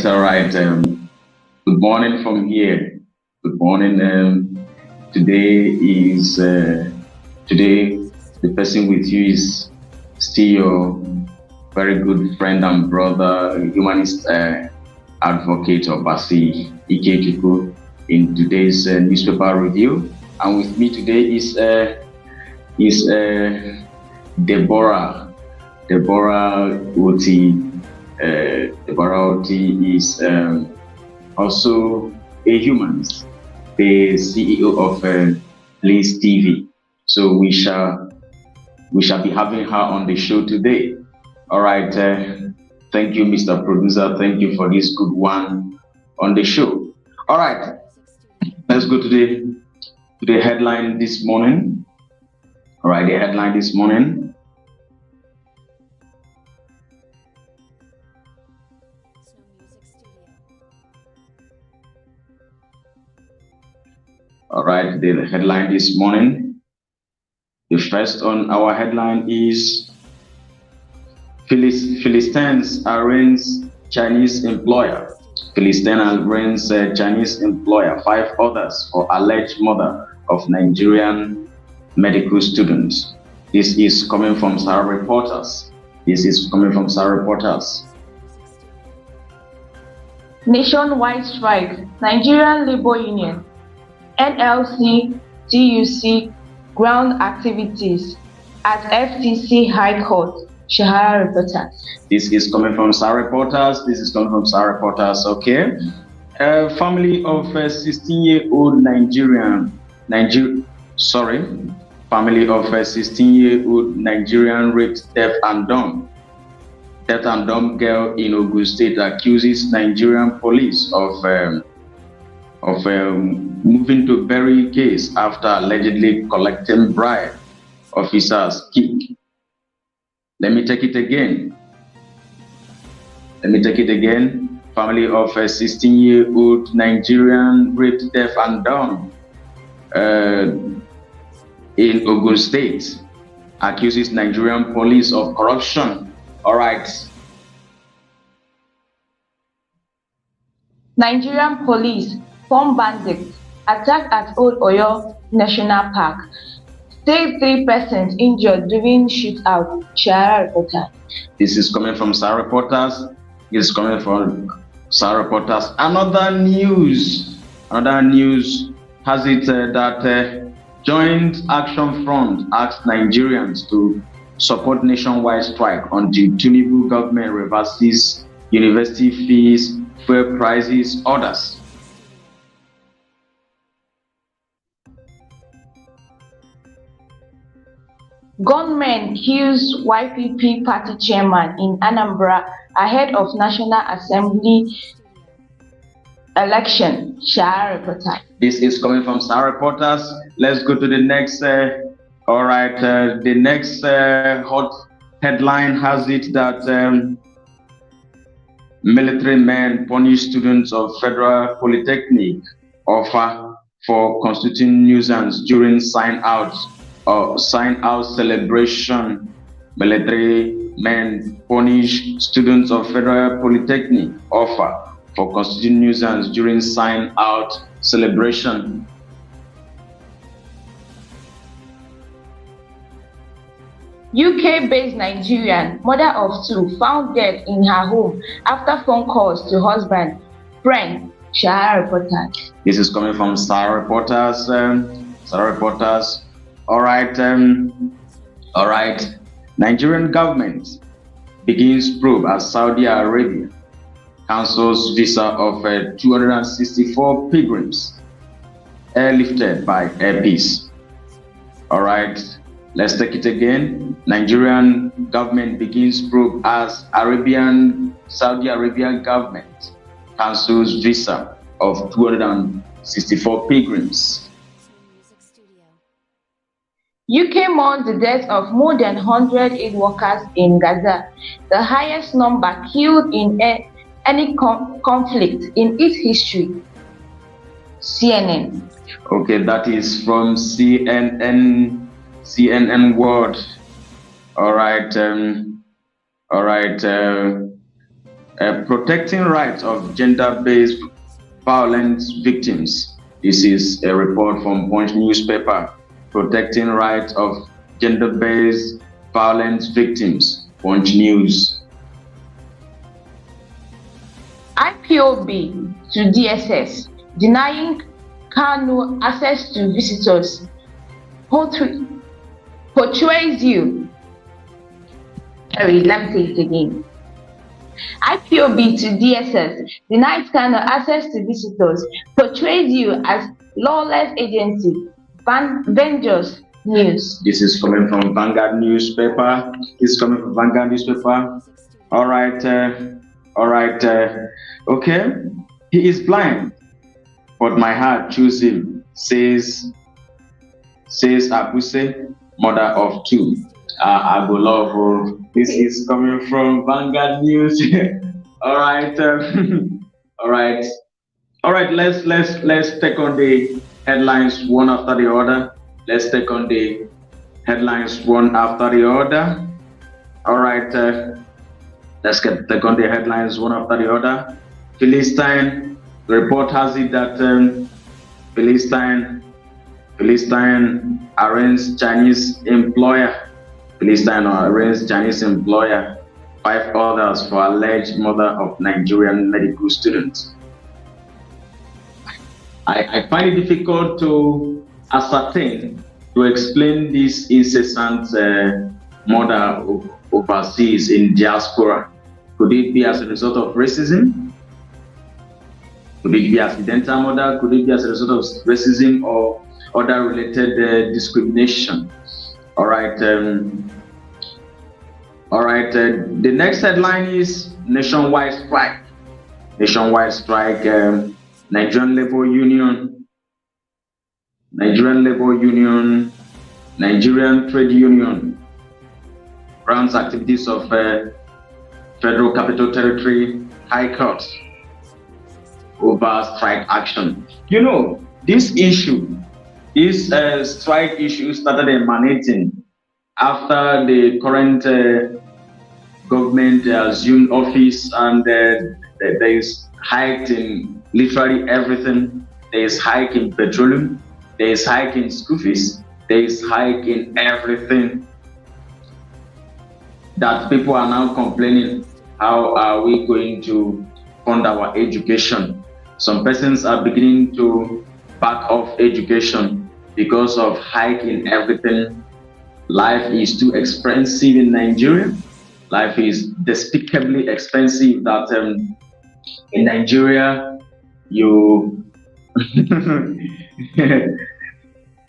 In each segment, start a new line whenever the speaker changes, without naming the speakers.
all right. Good morning from here. Good morning. Today is today the person with you is still your very good friend and brother, humanist advocate Obasi Ikechukwu in today's newspaper review. And with me today is Deborah. Deborah Oti. Deborah Oti is also a humanist, the CEO of Blaze TV. So we shall be having her on the show today. All right. Thank you, Mr. Producer. Thank you for this good one on the show. All right. Let's go to the headline this morning. All right. The headline this morning. All right, the headline this morning. The first on our headline is Philistines arraigns Chinese employer. Philistine arraigns Chinese employer, 5 others for alleged murder of Nigerian medical students. This is coming from Sahara Reporters.
Nationwide strike. Nigerian Labour Union NLC, TUC ground activities at FTC High Court. Sahara Reporters.
This is coming from Sahara Reporters. Okay. Family of a 16-year-old family of a 16-year-old Nigerian raped deaf and dumb girl in Ogun State accuses Nigerian police of moving to bury case after allegedly collecting bribe. Officers kick. Let me take it again. Family of a 16-year-old Nigerian raped deaf and dumb in Ogun State accuses Nigerian police of corruption. All right.
Nigerian police form bandits attack at Old Oyo National Park. Save 3 persons injured during shootout. Sahara Reporters.
This is coming from Sahara Reporters. Another news has it that Joint Action Front asked Nigerians to support nationwide strike until Tinubu government reverses university fees, fuel prices, orders.
Gunmen kills YPP party chairman in Anambra ahead of National Assembly election. Sahara Reporters.
This is coming from Sahara Reporters. Let's go to the next. All right, the next hot headline has it that military men punish students of Federal Polytechnic offer for constituting nuisance during sign out celebration. Military men punish students of Federal Polytechnic offer for constituting nuisance during sign out celebration.
UK-based Nigerian mother of 2 found dead in her home after phone calls to husband, friend. Sahara Reporters.
This is coming from Sahara Reporters. All right. Nigerian government begins probe as Saudi Arabia cancels visa of 264 pilgrims airlifted by Air Peace. All right. Let's take it again. Nigerian government begins probe as Saudi Arabian government cancels visa of 264 pilgrims.
UK mourns the death of more than 100 aid workers in Gaza, the highest number killed in any conflict in its history. CNN.
Okay, that is from CNN World. All right. Protecting rights of gender-based violence victims. This is a report from Punch newspaper. Protecting rights of gender-based violence victims. Punch News.
IPOB to DSS denying Kanu access to visitors portrays you. Sorry, let me say it again. IPOB to DSS denies Kanu access to visitors portrays you as lawless agency. Vengeance News.
This is coming from Vanguard newspaper. This is coming from Vanguard newspaper. All right. Okay. He is blind, but my heart chooses him, says Abuse, mother of two. I go love. This is coming from Vanguard News. All right. All right. Let's take on the headlines one after the other. Let's take on the headlines one after the other. All right. Let's take on the headlines one after the other. Philistine. The report has it that Philistine arrests Chinese employer. Philistine arrests Chinese employer. 5 others for alleged murder of Nigerian medical students. I find it difficult to ascertain, to explain this incessant murder overseas in diaspora. Could it be as a result of racism? Could it be accidental murder? Could it be as a result of racism or other related discrimination? All right. The next headline is nationwide strike. Nationwide strike. Nigerian Labour Union, Nigerian Trade Union grounds activities of Federal Capital Territory High Court over strike action. You know, this strike issue started emanating after the current government assumed office, and there is hike in literally everything. There is hike in petroleum, there is hike in school fees, there is hike in everything. That people are now complaining, how are we going to fund our education? Some persons are beginning to back off education because of hike in everything. Life is too expensive in Nigeria. Life is despicably expensive that in Nigeria, you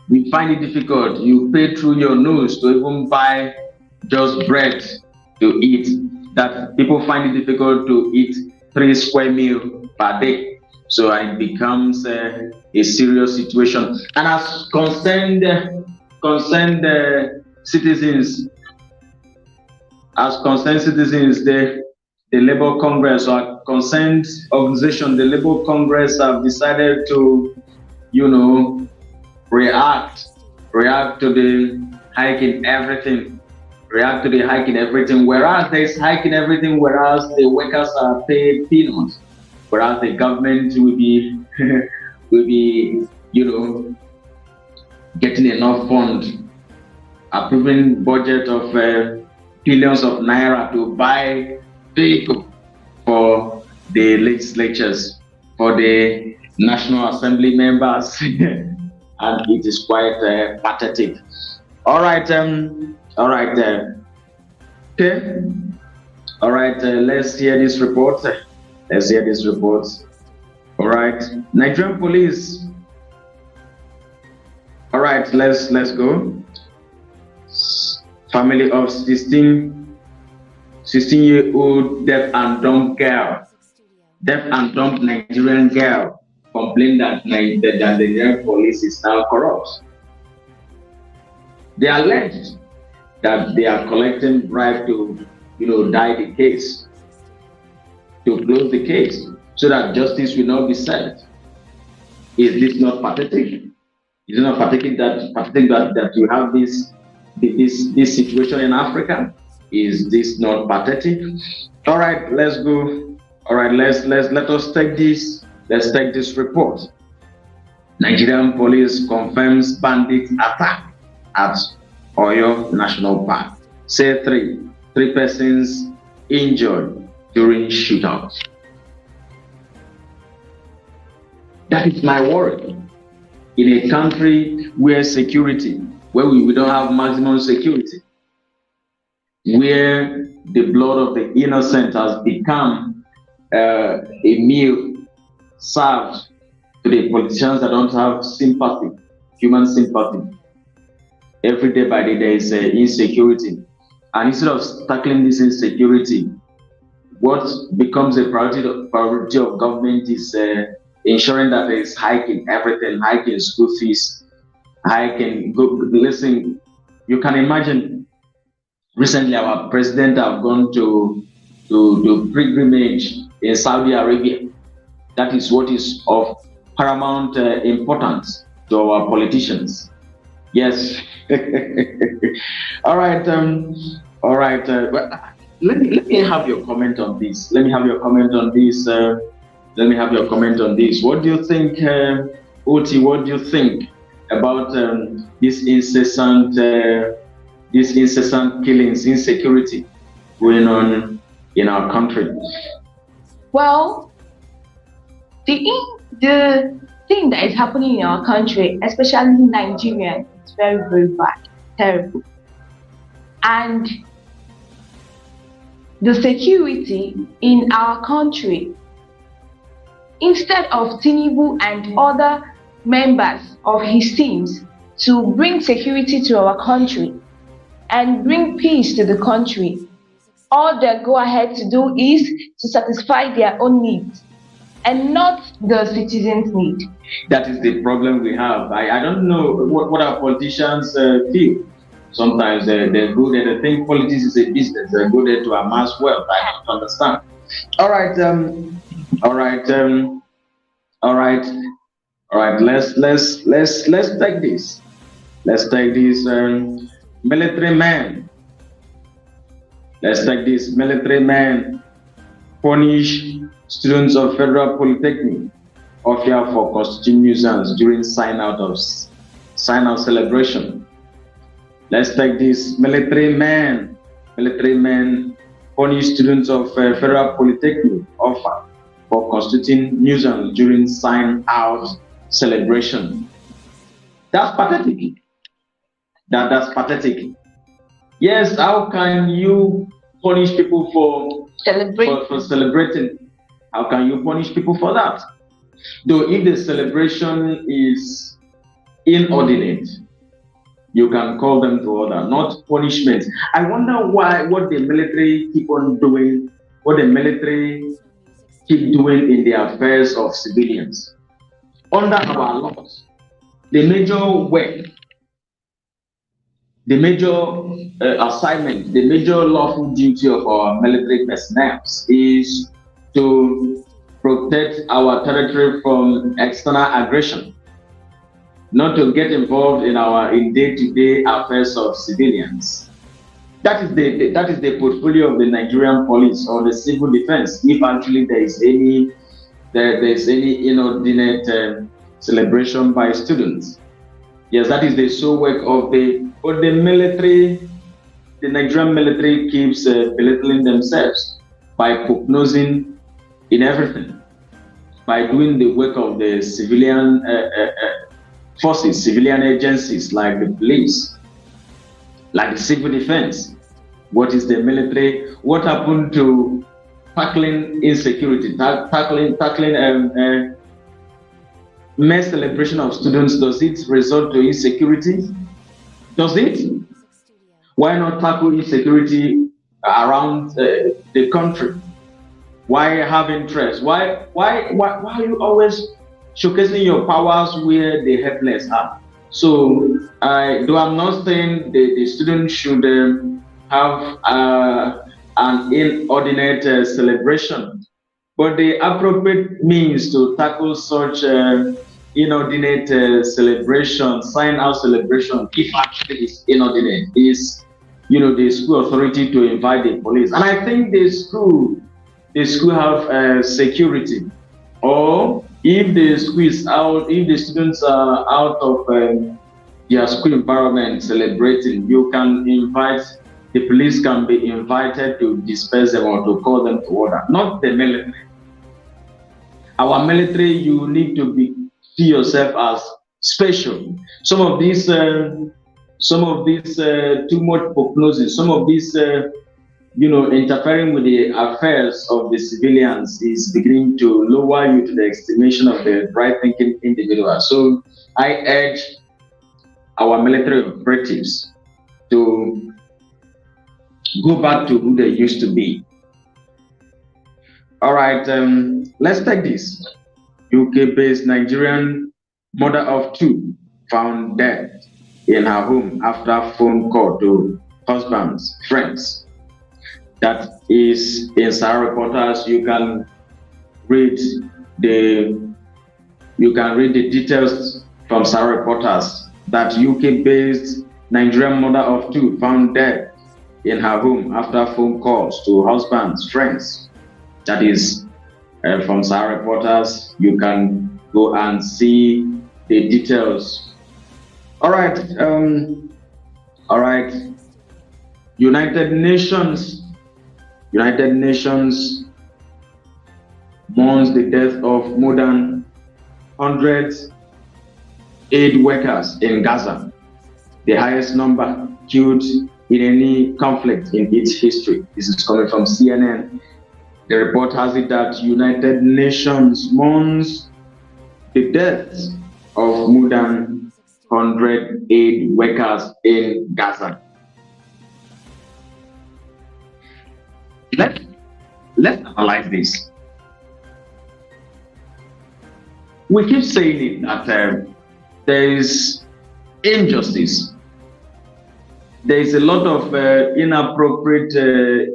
we find it difficult. You pay through your nose to even buy just bread to eat. That people find it difficult to eat 3 square meals per day. So it becomes a serious situation. And as concerned citizens, the Labour Congress or concerned organization, the Labour Congress have decided to, react to the hike in everything. Whereas there is hike in everything, whereas the workers are paid peanuts, whereas the government will be getting enough funds, approving budget of billions of naira to buy vehicle for the legislatures, for the National Assembly members, and it is quite pathetic. All right, okay. All right, let's hear this report. All right, Nigerian police. All right, let's go. Family of 16-year-old deaf and dumb Nigerian girl complained that the Nigerian police is now corrupt. They alleged that they are collecting bribe to, die the case, to close the case, so that justice will not be served. Is this not pathetic? Is it not pathetic that you have this situation in Africa? Is this not pathetic? All right, let's go All right, let us take this. Let's take this report. Nigerian police confirms bandit attack at Oyo National Park. Say three persons injured during shootout. That is my worry. In a country where we don't have maximum security, where the blood of the innocent has become a meal served to the politicians that don't have sympathy, human sympathy. Every day by day there is insecurity. And instead of tackling this insecurity, what becomes a priority of government is ensuring that there is hiking everything, hiking school fees, hiking. Listen, you can imagine. Recently, our president have gone to pilgrimage in Saudi Arabia. That is what is of paramount importance to our politicians. Yes. All right. All right. Let me have your comment on this. Let me have your comment on this. What do you think, Oti? What do you think about this incessant killings, insecurity going on in our country?
Well, the thing that is happening in our country, especially in Nigeria, is very, very bad, terrible. And the security in our country, instead of Tinubu and other members of his teams to bring security to our country and bring peace to the country, all they go ahead to do is to satisfy their own needs and not the citizens' need.
That is the problem we have. I don't know what our politicians feel. Sometimes they go there, they think politics is a business. They go there to amass wealth. I don't understand. All right. Let's take this. Let's take this military man. Let's take this military man punish students of Federal Polytechnic of here for constituting nuisance during sign out celebration. Let's take this military man punish students of Federal Polytechnic offer for constituting nuisance during sign out celebration. That's pathetic. That's pathetic. Yes, how can you punish people for celebrating? How can you punish people for that? Though if the celebration is inordinate, you can call them to order, not punishment. I wonder what the military keep on doing, what the military keep doing in the affairs of civilians. Under our laws, the major work, the major assignment, the major lawful duty of our military personnel is to protect our territory from external aggression, not to get involved in day-to-day affairs of civilians. That is the portfolio of the Nigerian police or the civil defense. If actually there is any inordinate celebration by students, yes, that is the sole work of the military. The Nigerian military keeps belittling themselves by prognosing in everything, by doing the work of the civilian forces, civilian agencies like the police, like the civil defense. What is the military? What happened to tackling insecurity, tackling mere celebration of students? Does it result to insecurity? Does it? Why not tackle insecurity around the country? Why have interest? Why are you always showcasing your powers where the helpless are? So, though I'm not saying the students should have an inordinate celebration, but the appropriate means to tackle such inordinate celebration, sign out celebration, if actually it's inordinate, is the school authority to invite the police. And I think the school the school have security, or if the school is out, if the students are out of their school environment celebrating, you can invite, the police can be invited to disperse them or to call them to order, not the military. Our military, you need to see yourself as special. Some of these too much prognosis, some of these interfering with the affairs of the civilians is beginning to lower you to the estimation of the right-thinking individual. So I urge our military operatives to go back to who they used to be. All right, let's take this. UK-based Nigerian mother of two found dead in her home after phone call to husband's friends. That is in Sahara Reporters. You can read the details from Sahara Reporters that UK-based Nigerian mother of two found dead in her home after phone calls to husband's friends. That is from Sahara Reporters. You can go and see the details. All right. United Nations mourns the death of more than 100 aid workers in Gaza, the highest number killed in any conflict in its history. This is coming from CNN. The report has it that United Nations mourns the death of more than 100 aid workers in Gaza. Let's analyze this. We keep saying it that there is injustice. There is a lot of inappropriate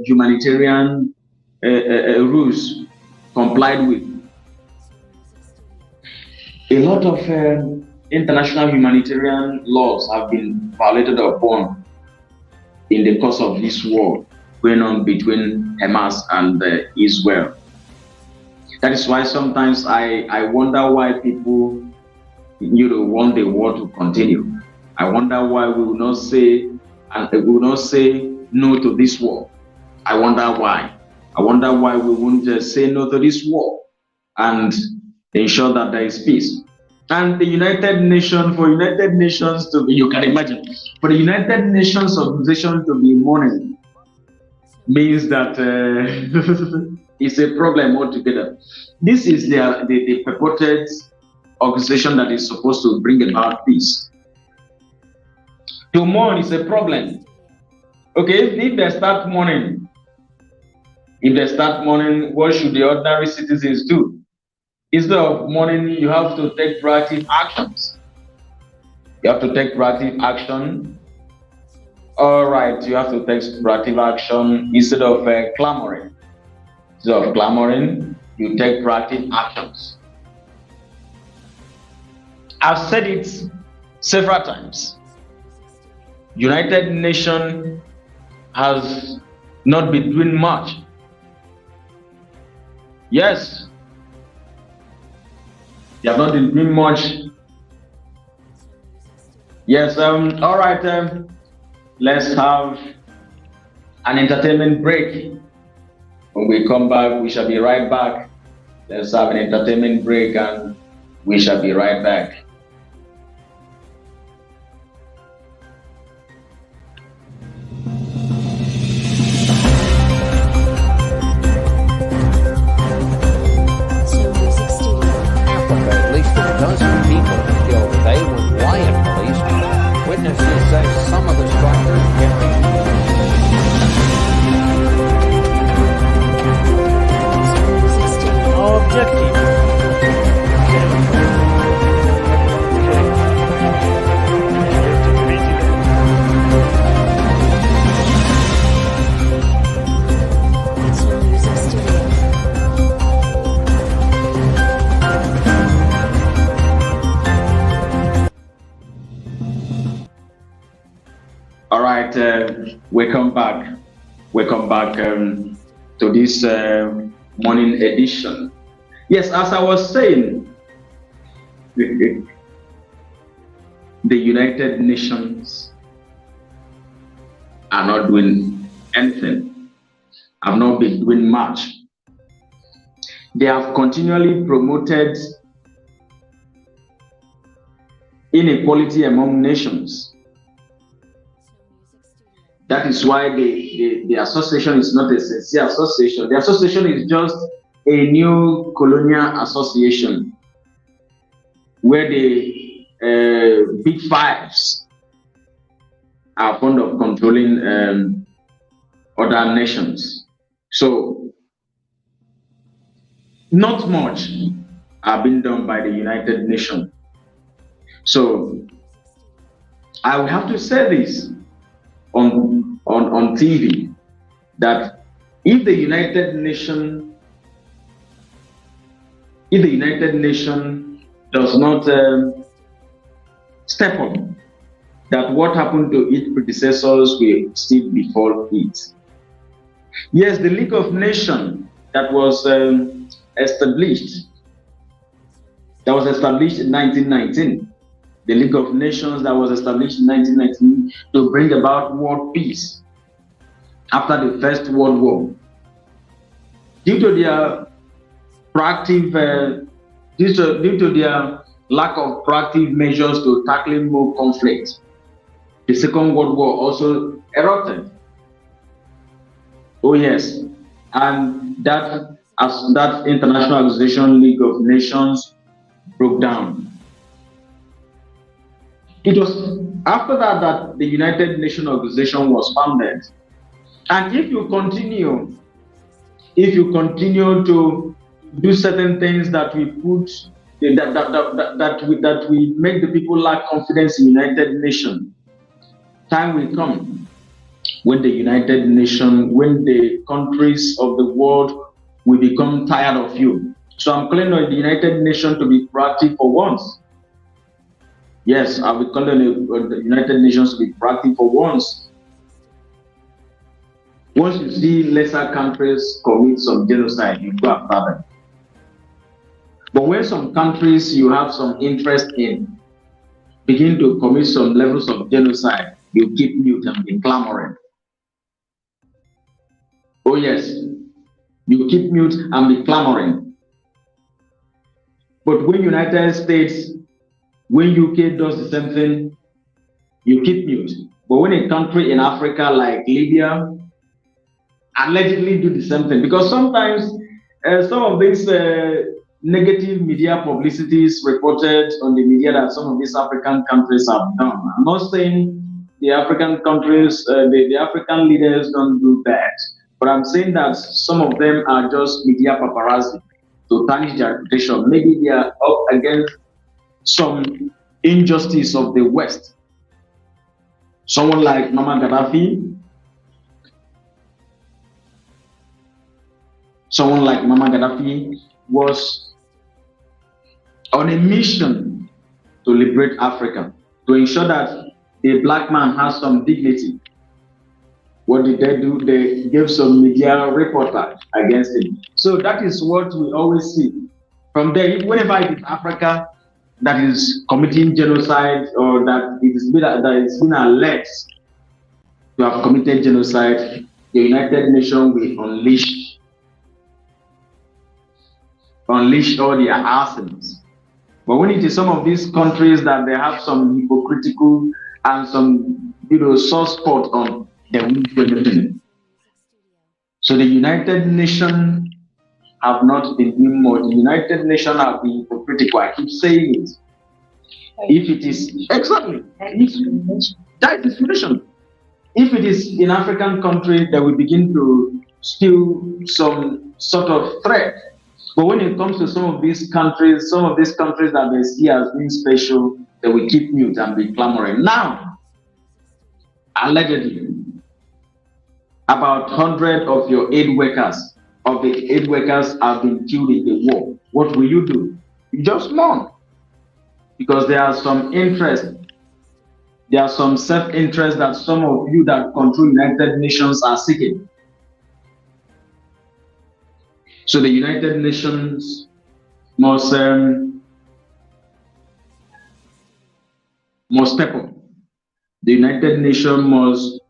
humanitarian rules complied with. A lot of international humanitarian laws have been violated upon in the course of this war going on between Hamas and Israel. That is why sometimes I wonder why people want the war to continue. I wonder why we will not say no to this war. I wonder why. I wonder why we won't say no to this war and ensure that there is peace. And the United Nations, for United Nations to be, you can imagine, for the United Nations organization to be mourning means that it's a problem altogether. This is the purported organization that is supposed to bring about peace. To mourn is a problem. Okay, if they start mourning, what should the ordinary citizens do? Instead of mourning, you have to take proactive actions. You have to take proactive action. All right, you have to take proactive action instead of clamoring. Instead of clamoring, you take proactive actions. I've said it several times. United Nations has not been doing much. Yes, they have not been doing much. Yes, all right, let's have an entertainment break. When we come back, we shall be right back. Let's have an entertainment break and we shall be right back.
At least a dozen people were killed today when riot police. Witnesses say some of the strikers
Our objective.
All right, welcome back. Welcome back to this morning edition. Yes, as I was saying, the United Nations are not doing anything, have not been doing much. They have continually promoted inequality among nations. That is why the association is not a sincere association. The association is just a new colonial association where the big fives are fond of controlling other nations. So not much are being done by the United Nations. So I will have to say this on TV, that if the United Nations does not step up, that what happened to its predecessors will still befall it. Yes, the League of Nations that was established in 1919. The League of Nations that was established in 1919 to bring about world peace after the First World War. Due to their due to their lack of proactive measures to tackling more conflict, the Second World War also erupted. Oh yes, and that international organization, League of Nations, broke down. It was after that the United Nations organization was founded. And if you continue to do certain things that we put that we make the people lack confidence in United Nations, time will come when the United Nations, when the countries of the world will become tired of you. So I'm calling on the United Nations to be proactive for once. Yes, I will call on the United Nations to be proactive for once. Once you see lesser countries commit some genocide, you go after them. But when some countries you have some interest in begin to commit some levels of genocide, you keep mute and be clamoring. Oh yes, you keep mute and be clamoring. But when United States, when UK does the same thing, you keep mute. But when a country in Africa like Libya allegedly do the same thing, because sometimes some of these negative media publicities reported on the media that some of these African countries have done. I'm not saying the African countries, the African leaders don't do that, but I'm saying that some of them are just media paparazzi to tarnish their reputation. Maybe they are up against some injustice of the West. Someone like Muammar Gaddafi, was on a mission to liberate Africa, to ensure that the black man has some dignity. What did they do? They gave some media reportage against him. So that is what we always see. From there, whenever it is Africa that is committing genocide, or that it is been alleged to have committed genocide, the United Nations will unleash all their arsenals. But when it is some of these countries that they have some hypocritical and some soft spot on, they won't do anything. So the United Nations have not been doing more. The United Nations have been hypocritical. I keep saying it. If it is exactly that is discrimination. If it is in African country, they will begin to still some sort of threat. But when it comes to some of these countries that they see as being special, they will keep mute and be clamoring. Now, allegedly, about 100 of your aid workers have been killed in the war. What will you do? You just mourn. Because there are some interest, there are some self-interest that some of you that control United Nations are seeking. So the United Nations must step up. The United Nations must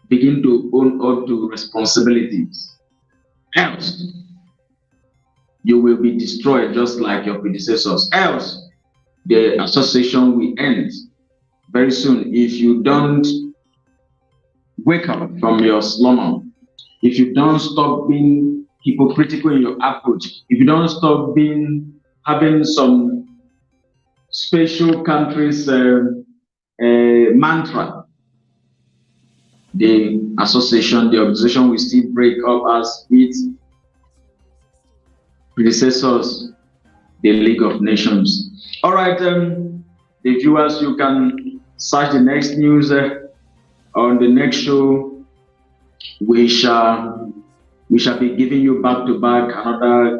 begin to own up to responsibilities. Else, you will be destroyed just like your predecessors. Else, the association will end very soon if you don't wake up from your slumber, if you don't stop being hypocritical in your approach, if you don't stop having some special countries mantra, the association, the organization will still break up as its predecessors, the League of Nations. All right, the viewers, you can search the next news on the next show. We shall be giving you back to back another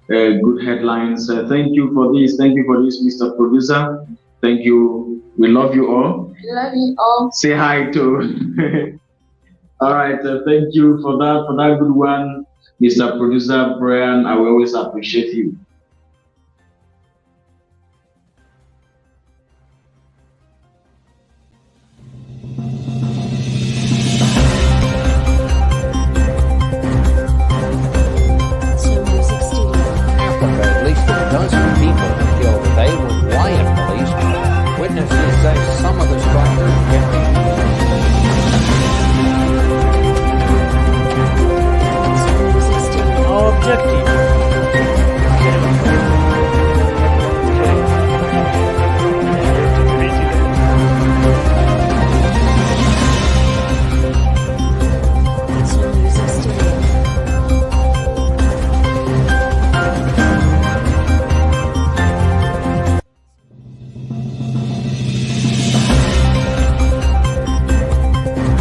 good headlines. Thank you for this. Thank you for this, Mr. Producer. Thank you. We love you all.
Love you all.
Say hi to. All right. Thank you for that good one, Mr. Producer Brian. I will always appreciate you.
At least a dozen people were killed today when riot police. Witnesses say some of the strikers